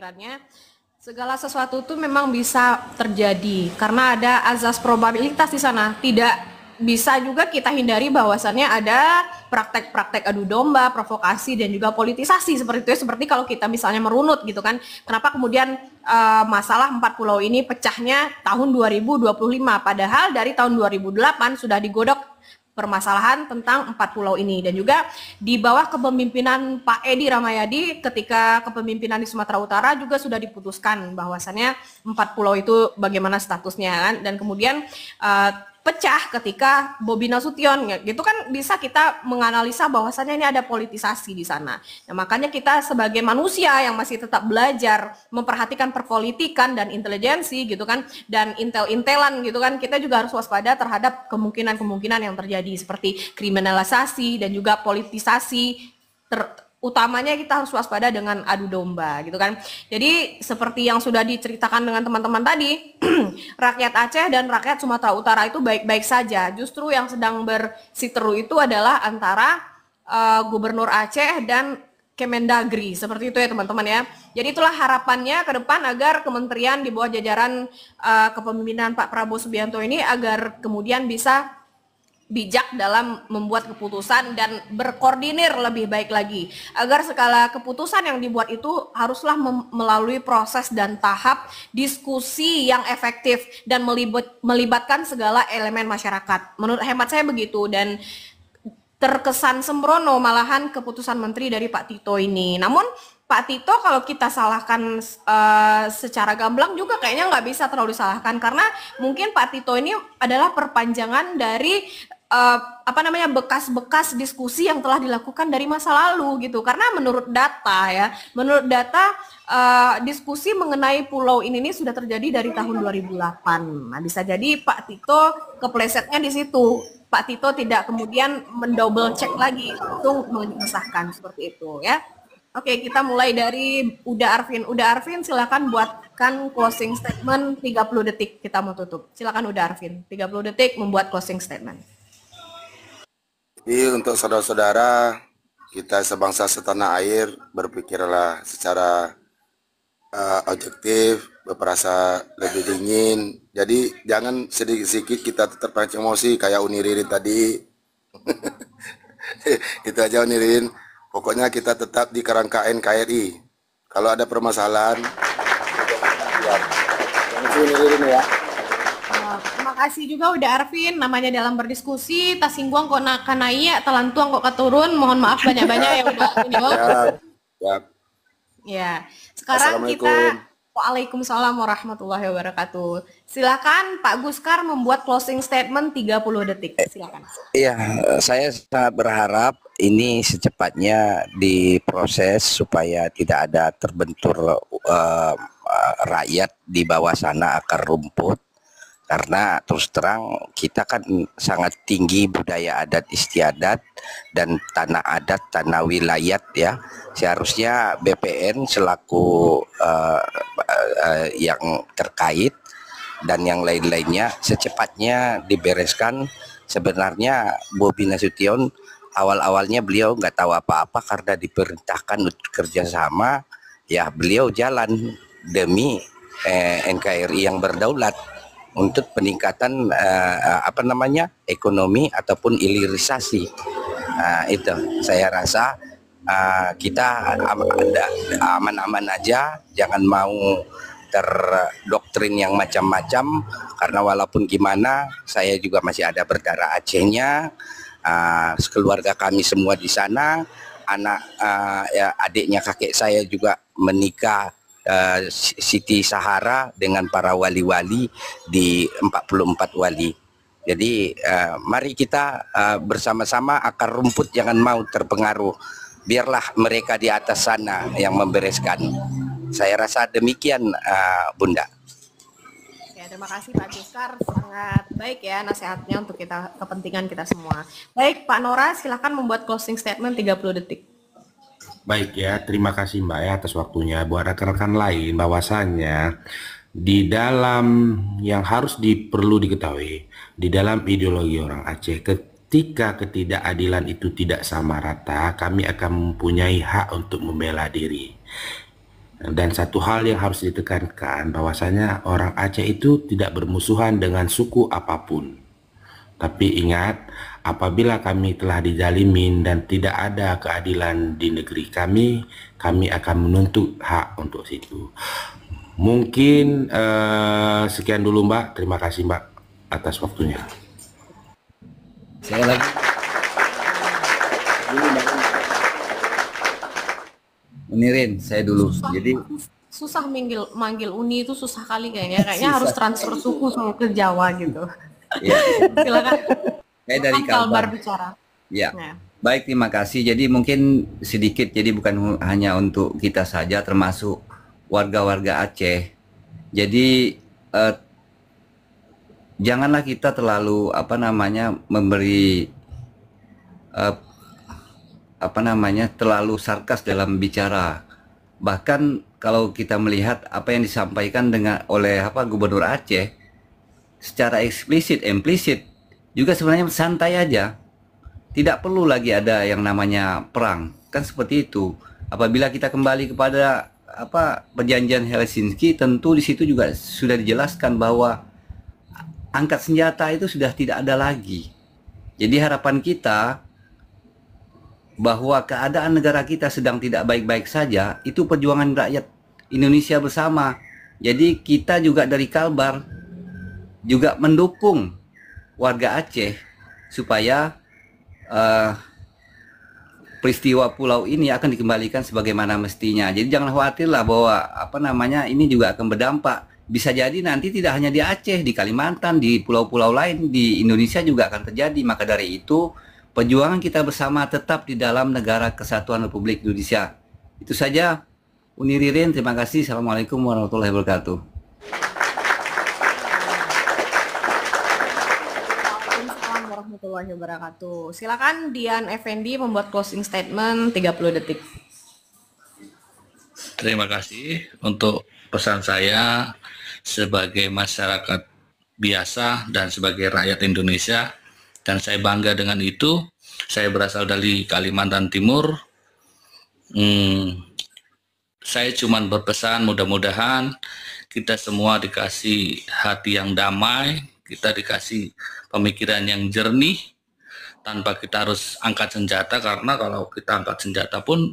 pemikirannya. Segala sesuatu itu memang bisa terjadi karena ada azas probabilitas di sana. Tidak bisa juga kita hindari bahwasannya ada praktek-praktek adu domba, provokasi dan juga politisasi seperti itu ya, seperti kalau kita misalnya merunut gitu kan. Kenapa kemudian masalah 4 pulau ini pecahnya tahun 2025 padahal dari tahun 2008 sudah digodok permasalahan tentang 4 pulau ini, dan juga di bawah kepemimpinan Pak Edi Ramayadi ketika kepemimpinan di Sumatera Utara juga sudah diputuskan bahwasannya 4 pulau itu bagaimana statusnya kan, dan kemudian pecah ketika Bobi Nasution, ya, gitu kan bisa kita menganalisa bahwasannya ini ada politisasi di sana. Nah, makanya kita sebagai manusia yang masih tetap belajar memperhatikan perpolitikan dan intelijensi gitu kan, dan intel-intelan gitu kan, kita juga harus waspada terhadap kemungkinan-kemungkinan yang terjadi seperti kriminalisasi dan juga politisasi. Utamanya kita harus waspada dengan adu domba gitu kan. Jadi seperti yang sudah diceritakan dengan teman-teman tadi, rakyat Aceh dan rakyat Sumatera Utara itu baik-baik saja. Justru yang sedang bersiteru itu adalah antara Gubernur Aceh dan Kemendagri, seperti itu ya teman-teman ya. Jadi itulah harapannya ke depan agar kementerian di bawah jajaran kepemimpinan Pak Prabowo Subianto ini agar kemudian bisa bijak dalam membuat keputusan dan berkoordinir lebih baik lagi agar segala keputusan yang dibuat itu haruslah melalui proses dan tahap diskusi yang efektif dan melibatkan segala elemen masyarakat. Menurut hemat saya begitu, dan terkesan sembrono malahan keputusan menteri dari Pak Tito ini. Namun Pak Tito kalau kita salahkan secara gamblang juga kayaknya nggak bisa terlalu disalahkan, karena mungkin Pak Tito ini adalah perpanjangan dari bekas-bekas diskusi yang telah dilakukan dari masa lalu gitu. Karena menurut data diskusi mengenai pulau ini sudah terjadi dari tahun 2008. Nah, bisa jadi Pak Tito keplesetnya di situ. Pak Tito tidak kemudian mendouble check lagi untuk mengesahkan seperti itu ya. Oke, kita mulai dari Uda Arvin. Uda Arvin silakan buatkan closing statement 30 detik, kita mau tutup. Silakan Uda Arvin, 30 detik membuat closing statement. Jadi untuk saudara-saudara kita sebangsa setanah air, berpikirlah secara objektif, berperasa lebih dingin. Jadi jangan sedikit-sedikit kita terpancing emosi kayak Uni Ririn tadi. Itu aja Uni Ririn. Pokoknya kita tetap di kerangka NKRI. Kalau ada permasalahan, Uni Ririn ya. Terima kasih juga udah Arvin, namanya dalam berdiskusi tasingguang kok kanai talantuang kok keturun, mohon maaf banyak-banyak ya udah ini. Ya, sekarang kita Waalaikumsalam warahmatullahi wabarakatuh. Silakan Pak Guskar membuat closing statement 30 detik. Silakan. Iya, saya sangat berharap ini secepatnya diproses supaya tidak ada terbentur rakyat di bawah sana akar rumput. Karena terus terang kita kan sangat tinggi budaya adat istiadat dan tanah adat, tanah wilayat ya. Seharusnya BPN selaku yang terkait dan yang lain-lainnya secepatnya dibereskan. Sebenarnya Bobi Nasution awal-awalnya beliau nggak tahu apa-apa karena diperintahkan untuk kerjasama, ya beliau jalan demi NKRI yang berdaulat untuk peningkatan ekonomi ataupun hilirisasi. Itu saya rasa kita aman-aman aja, jangan mau terdoktrin yang macam-macam, karena walaupun gimana saya juga masih ada berdarah Acehnya, keluarga kami semua di sana, anak adiknya kakek saya juga menikah Siti Sahara dengan para wali-wali di 44 wali. Jadi mari kita bersama-sama akar rumput jangan mau terpengaruh. Biarlah mereka di atas sana yang membereskan. Saya rasa demikian Bunda. Ya, terima kasih Pak Guskar, sangat baik ya nasihatnya untuk kita, kepentingan kita semua. Baik Pak Nora, silakan membuat closing statement 30 detik. Baik ya, terima kasih Mbak ya atas waktunya. Buat rekan-rekan lain bahwasannya di dalam yang harus perlu diketahui, di dalam ideologi orang Aceh, ketika ketidakadilan itu tidak sama rata, kami akan mempunyai hak untuk membela diri. Dan satu hal yang harus ditekankan bahwasanya orang Aceh itu tidak bermusuhan dengan suku apapun. Tapi ingat, apabila kami telah dizalimin dan tidak ada keadilan di negeri kami akan menuntut hak untuk situ. Mungkin sekian dulu Mbak. Terima kasih Mbak atas waktunya. Saya lagi Unirin, saya dulu. Jadi Susah manggil Uni itu susah kali kayaknya harus transfer suku ke Jawa gitu. ya, Silakan. saya dari Kalbar Kalbar. bicara. Ya. Nah. Baik, terima kasih. Jadi mungkin sedikit, jadi bukan hanya untuk kita saja, termasuk warga-warga Aceh. Jadi janganlah kita terlalu memberi terlalu sarkas dalam bicara. Bahkan kalau kita melihat apa yang disampaikan oleh Gubernur Aceh secara eksplisit, implisit juga sebenarnya santai aja. Tidak perlu lagi ada yang namanya perang. Kan seperti itu. Apabila kita kembali kepada perjanjian Helsinki, tentu di situ juga sudah dijelaskan bahwa angkat senjata itu sudah tidak ada lagi. Jadi harapan kita bahwa keadaan negara kita sedang tidak baik-baik saja, itu perjuangan rakyat Indonesia bersama. Jadi kita juga dari Kalbar juga mendukung warga Aceh supaya peristiwa pulau ini akan dikembalikan sebagaimana mestinya. Jadi jangan khawatirlah bahwa ini juga akan berdampak. Bisa jadi nanti tidak hanya di Aceh, di Kalimantan, di pulau-pulau lain di Indonesia juga akan terjadi. Maka dari itu perjuangan kita bersama tetap di dalam negara kesatuan Republik Indonesia. Itu saja. Uni Ririn, terima kasih. Assalamualaikum warahmatullahi wabarakatuh. Waalaikumsalam warahmatullahi wabarakatuh. Silakan Dian Effendi membuat closing statement 30 detik. Terima kasih untuk pesan saya sebagai masyarakat biasa dan sebagai rakyat Indonesia. Dan saya bangga dengan itu. Saya berasal dari Kalimantan Timur. Saya cuma berpesan mudah-mudahan kita semua dikasih hati yang damai, kita dikasih pemikiran yang jernih, tanpa kita harus angkat senjata, karena kalau kita angkat senjata pun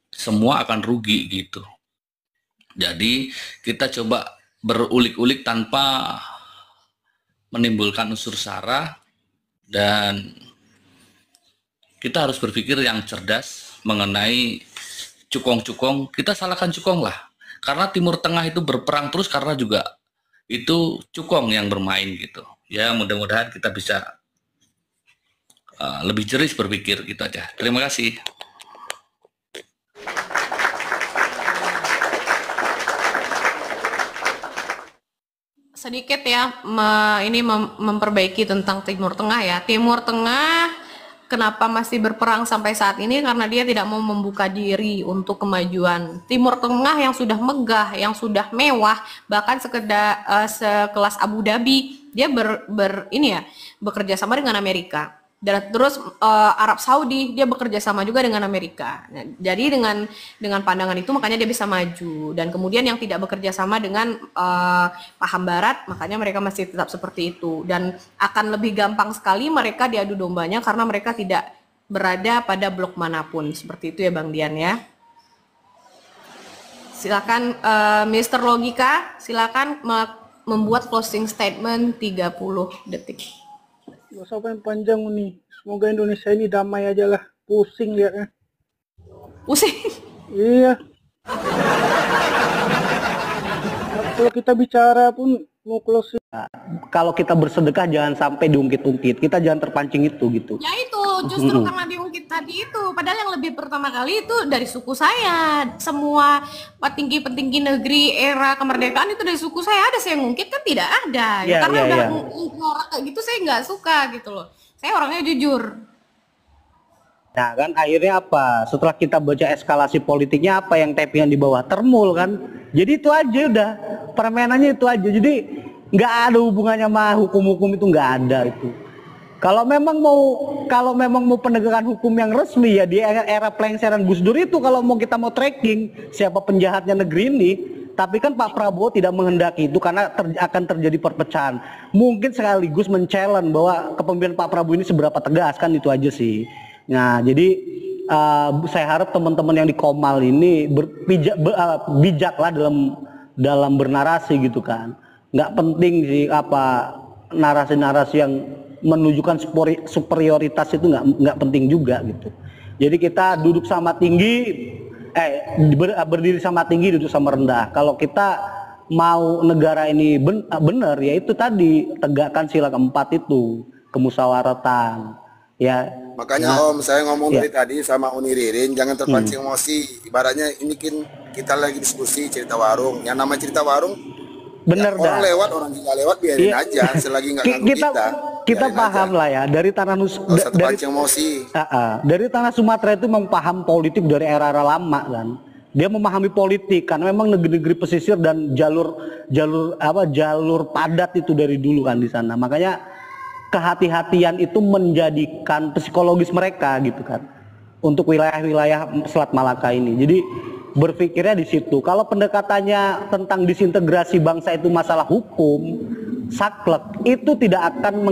semua akan rugi gitu. Jadi kita coba berulik-ulik tanpa menimbulkan unsur sara. Dan kita harus berpikir yang cerdas mengenai cukong-cukong. Kita salahkan cukong lah, karena Timur Tengah itu berperang terus karena juga itu cukong yang bermain gitu. Ya mudah-mudahan kita bisa lebih jernih berpikir gitu aja. Terima kasih. Sedikit ya, memperbaiki tentang Timur Tengah ya. Timur Tengah kenapa masih berperang sampai saat ini? Karena dia tidak mau membuka diri untuk kemajuan. Timur Tengah yang sudah megah, yang sudah mewah, bahkan sekelas Abu Dhabi, dia bekerja sama dengan Amerika. Dan terus Arab Saudi dia bekerja sama juga dengan Amerika. Nah, jadi dengan pandangan itu makanya dia bisa maju. Dan kemudian yang tidak bekerja sama dengan paham Barat, makanya mereka masih tetap seperti itu. Dan akan lebih gampang sekali mereka diadu dombanya karena mereka tidak berada pada blok manapun. Seperti itu ya Bang Dian ya. Silakan Mr. Logika, silakan membuat closing statement 30 detik. Gak usah yang panjang nih. Semoga Indonesia ini damai aja lah. Pusing liatnya. Pusing? Iya. Kalau kita bicara pun mau closing. Kalau kita bersedekah jangan sampai diungkit-ungkit. Kita jangan terpancing itu gitu. Ya itu, justru karena diungkit tadi itu. Padahal yang lebih pertama kali itu dari suku saya. Semua petinggi-petinggi negeri era kemerdekaan itu dari suku saya. Ada saya ngungkit kan tidak ada. Ya, karena udah norak kayak gitu saya nggak suka gitu loh. Saya orangnya jujur. Nah kan akhirnya apa? Setelah kita baca eskalasi politiknya apa yang tappingan di bawah termul kan. Jadi itu aja udah. Permainannya itu aja. Jadi nggak ada hubungannya sama hukum-hukum itu, nggak ada itu. Kalau memang mau penegakan hukum yang resmi ya di era pelengseran Gus Dur itu, kalau kita mau tracking siapa penjahatnya negeri ini. Tapi kan Pak Prabowo tidak menghendaki itu karena akan terjadi perpecahan. Mungkin sekaligus men-challenge bahwa kepemimpinan Pak Prabowo ini seberapa tegas, kan itu aja sih. Nah, jadi saya harap teman-teman yang di Komal ini bijaklah dalam bernarasi gitu kan. Nggak penting sih narasi-narasi yang menunjukkan superioritas itu nggak penting juga gitu. Jadi kita duduk sama tinggi, berdiri sama tinggi, duduk sama rendah. Kalau kita mau negara ini benar, ya itu tadi, tegakkan sila keempat itu, kemusyawaratan. Ya. Makanya Om, saya ngomong dari tadi sama Uni Ririn, jangan terpancing emosi. Ibaratnya ini kita lagi diskusi cerita warung. Yang nama cerita warung, bener ya, orang lewat, orang tidak lewat, biarin aja. Selagi nggak ganggu kita paham aja lah ya, dari tanah dari tanah Sumatera itu memang paham politik dari era-era lama kan. Dia memahami politik karena memang negeri-negeri pesisir dan jalur padat itu dari dulu kan di sana. Makanya kehati-hatian itu menjadikan psikologis mereka gitu kan untuk wilayah-wilayah Selat Malaka ini. Jadi berpikirnya di situ. Kalau pendekatannya tentang disintegrasi bangsa itu masalah hukum, saklek, itu tidak akan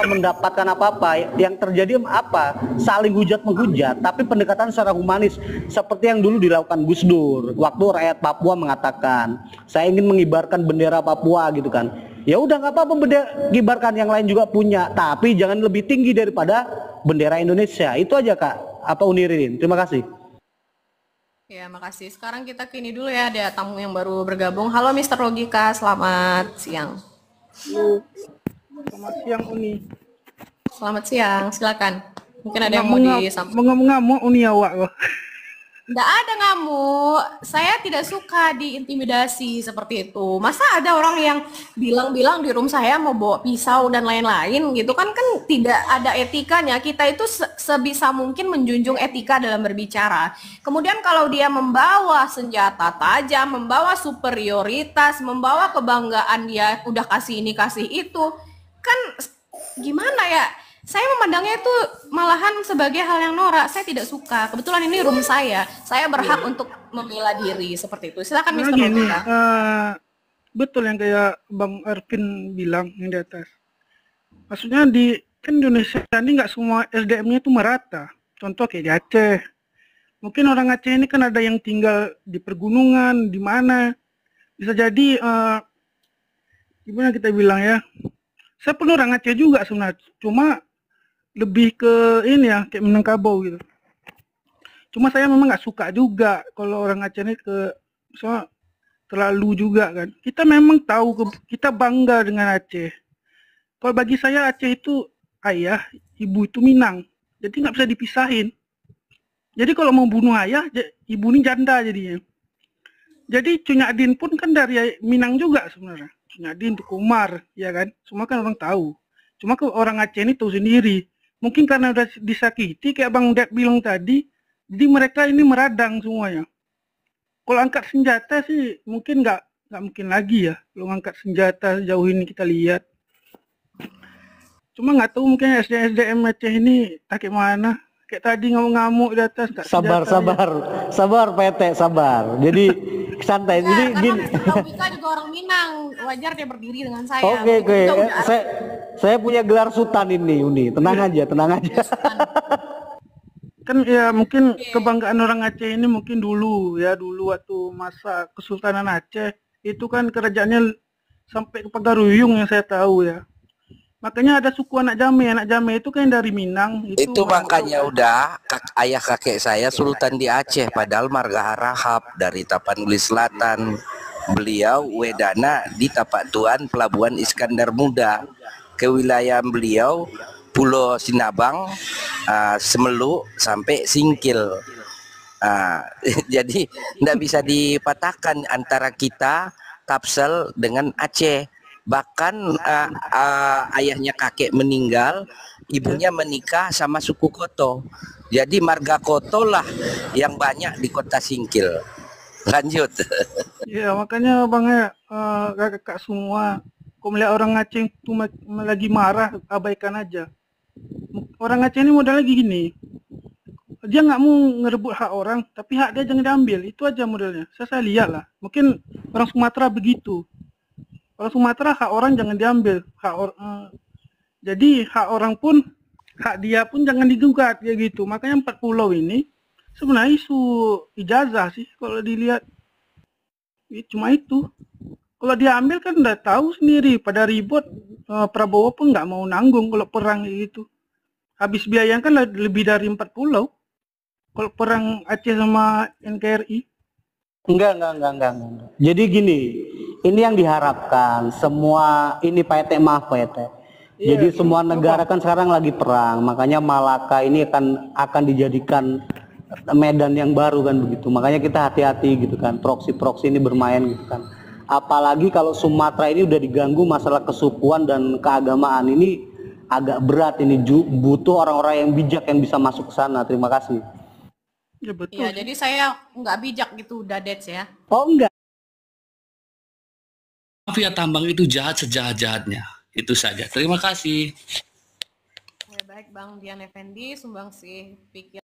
mendapatkan apa-apa. Yang terjadi saling hujat menghujat. Tapi pendekatan secara humanis seperti yang dulu dilakukan Gus Dur waktu rakyat Papua mengatakan saya ingin mengibarkan bendera Papua gitu kan. Ya udah, nggak apa-apa kibarkan, yang lain juga punya, tapi jangan lebih tinggi daripada bendera Indonesia. Itu aja Kak. Uni Ririn. Terima kasih. Ya, makasih. Sekarang kita ke ini dulu ya, ada tamu yang baru bergabung. Halo Mr. Logika, selamat siang. Halo. Selamat siang Uni. Selamat siang, silakan. Mungkin ada yang mau disampaikan. Mengamuk Uni awak loh. Nggak ada ngamuk, saya tidak suka diintimidasi seperti itu. Masa ada orang yang bilang-bilang di room saya mau bawa pisau dan lain-lain gitu kan tidak ada etikanya. Kita itu sebisa mungkin menjunjung etika dalam berbicara. Kemudian kalau dia membawa senjata tajam, membawa superioritas, membawa kebanggaan dia udah kasih ini kasih itu, kan gimana ya? Saya memandangnya itu malahan sebagai hal yang norak. Saya tidak suka. Kebetulan ini room saya berhak untuk membela diri seperti itu. Silakan Mr. Logika. Betul yang kayak Bang Arvin bilang yang di atas. Maksudnya di Indonesia ini nggak semua SDM-nya itu merata. Contoh kayak di Aceh. Mungkin orang Aceh ini kan ada yang tinggal di pergunungan, di mana. Bisa jadi gimana kita bilang ya. Saya pun orang Aceh juga sebenarnya. Cuma lebih ke ini ya, kayak Minangkabau gitu. Cuma saya memang nggak suka juga kalau orang Aceh ini misalnya terlalu juga kan. Kita memang tahu, kita bangga dengan Aceh. Kalau bagi saya Aceh itu ayah, ibu itu Minang. Jadi nggak bisa dipisahin. Jadi kalau mau bunuh ayah, ibu ini janda jadinya. Jadi Cunyadin pun kan dari Minang juga sebenarnya. Cunyadin, Tuku Umar, ya kan. Semua kan orang tahu. Cuma orang Aceh ini tahu sendiri. Mungkin karena udah disakiti kayak Bang Dek bilang tadi, jadi mereka ini meradang semuanya. Kalau angkat senjata sih mungkin nggak mungkin lagi ya. Kalau angkat senjata jauh ini kita lihat. Cuma nggak tahu mungkin SDM Aceh ini kayak mana. Kayak tadi ngamuk-ngamuk di atas. Sabar PT, sabar. Jadi santai. Jadi gini. Logika juga orang Minang, wajar dia berdiri dengan saya. Oke. Saya punya gelar sultan ini, Uni. Tenang aja. Kan ya mungkin kebanggaan orang Aceh ini mungkin dulu waktu masa Kesultanan Aceh itu kan kerajaannya sampai ke Pagaruyung yang saya tahu ya. Makanya ada suku anak Jame itu kan dari Minang. Itu makanya udah ayah kakek saya Sultan di Aceh, padahal marga Harahap dari Tapanuli Selatan. Beliau wedana di Tapak Tuan Pelabuhan Iskandar Muda. Ke wilayah beliau Pulau Sinabang, Semelu sampai Singkil. Jadi tidak bisa dipatahkan antara kita Tapsel dengan Aceh. Bahkan ayahnya kakek meninggal, ibunya menikah sama suku Koto. Jadi marga Koto lah yang banyak di kota Singkil. Lanjut. Ya makanya Bang kakak semua, kalau melihat orang Aceh itu lagi marah, abaikan aja. Orang Aceh ini modal lagi gini. Dia nggak mau ngerebut hak orang, tapi hak dia jangan diambil. Itu aja modelnya. Saya lihat lah. Mungkin orang Sumatera begitu. Orang Sumatera hak orang jangan diambil. Jadi hak orang pun, hak dia pun jangan digugat ya gitu. Makanya 4 pulau ini sebenarnya isu ijazah sih kalau dilihat. Cuma itu. Kalau diambil kan udah tahu sendiri pada ribut, Prabowo pun nggak mau nanggung kalau perang gitu. Habis biaya kan lebih dari 4 pulau. Kalau perang Aceh sama NKRI. Enggak. Jadi gini, ini yang diharapkan semua ini Pak Ete, maaf Pak Ete. Jadi semua negara kan sekarang lagi perang, makanya Malaka ini akan dijadikan medan yang baru kan begitu. Makanya kita hati-hati gitu kan, proksi ini bermain gitu kan. Apalagi kalau Sumatera ini udah diganggu masalah kesukuan dan keagamaan, ini agak berat, ini butuh orang-orang yang bijak yang bisa masuk ke sana. Terima kasih. Ya betul. Ya, jadi saya nggak bijak gitu, Dadets ya. Oh enggak. Mafia tambang itu jahat sejahat-jahatnya. Itu saja. Terima kasih. Ya, baik Bang Dian Effendi, sumbangsi pikiran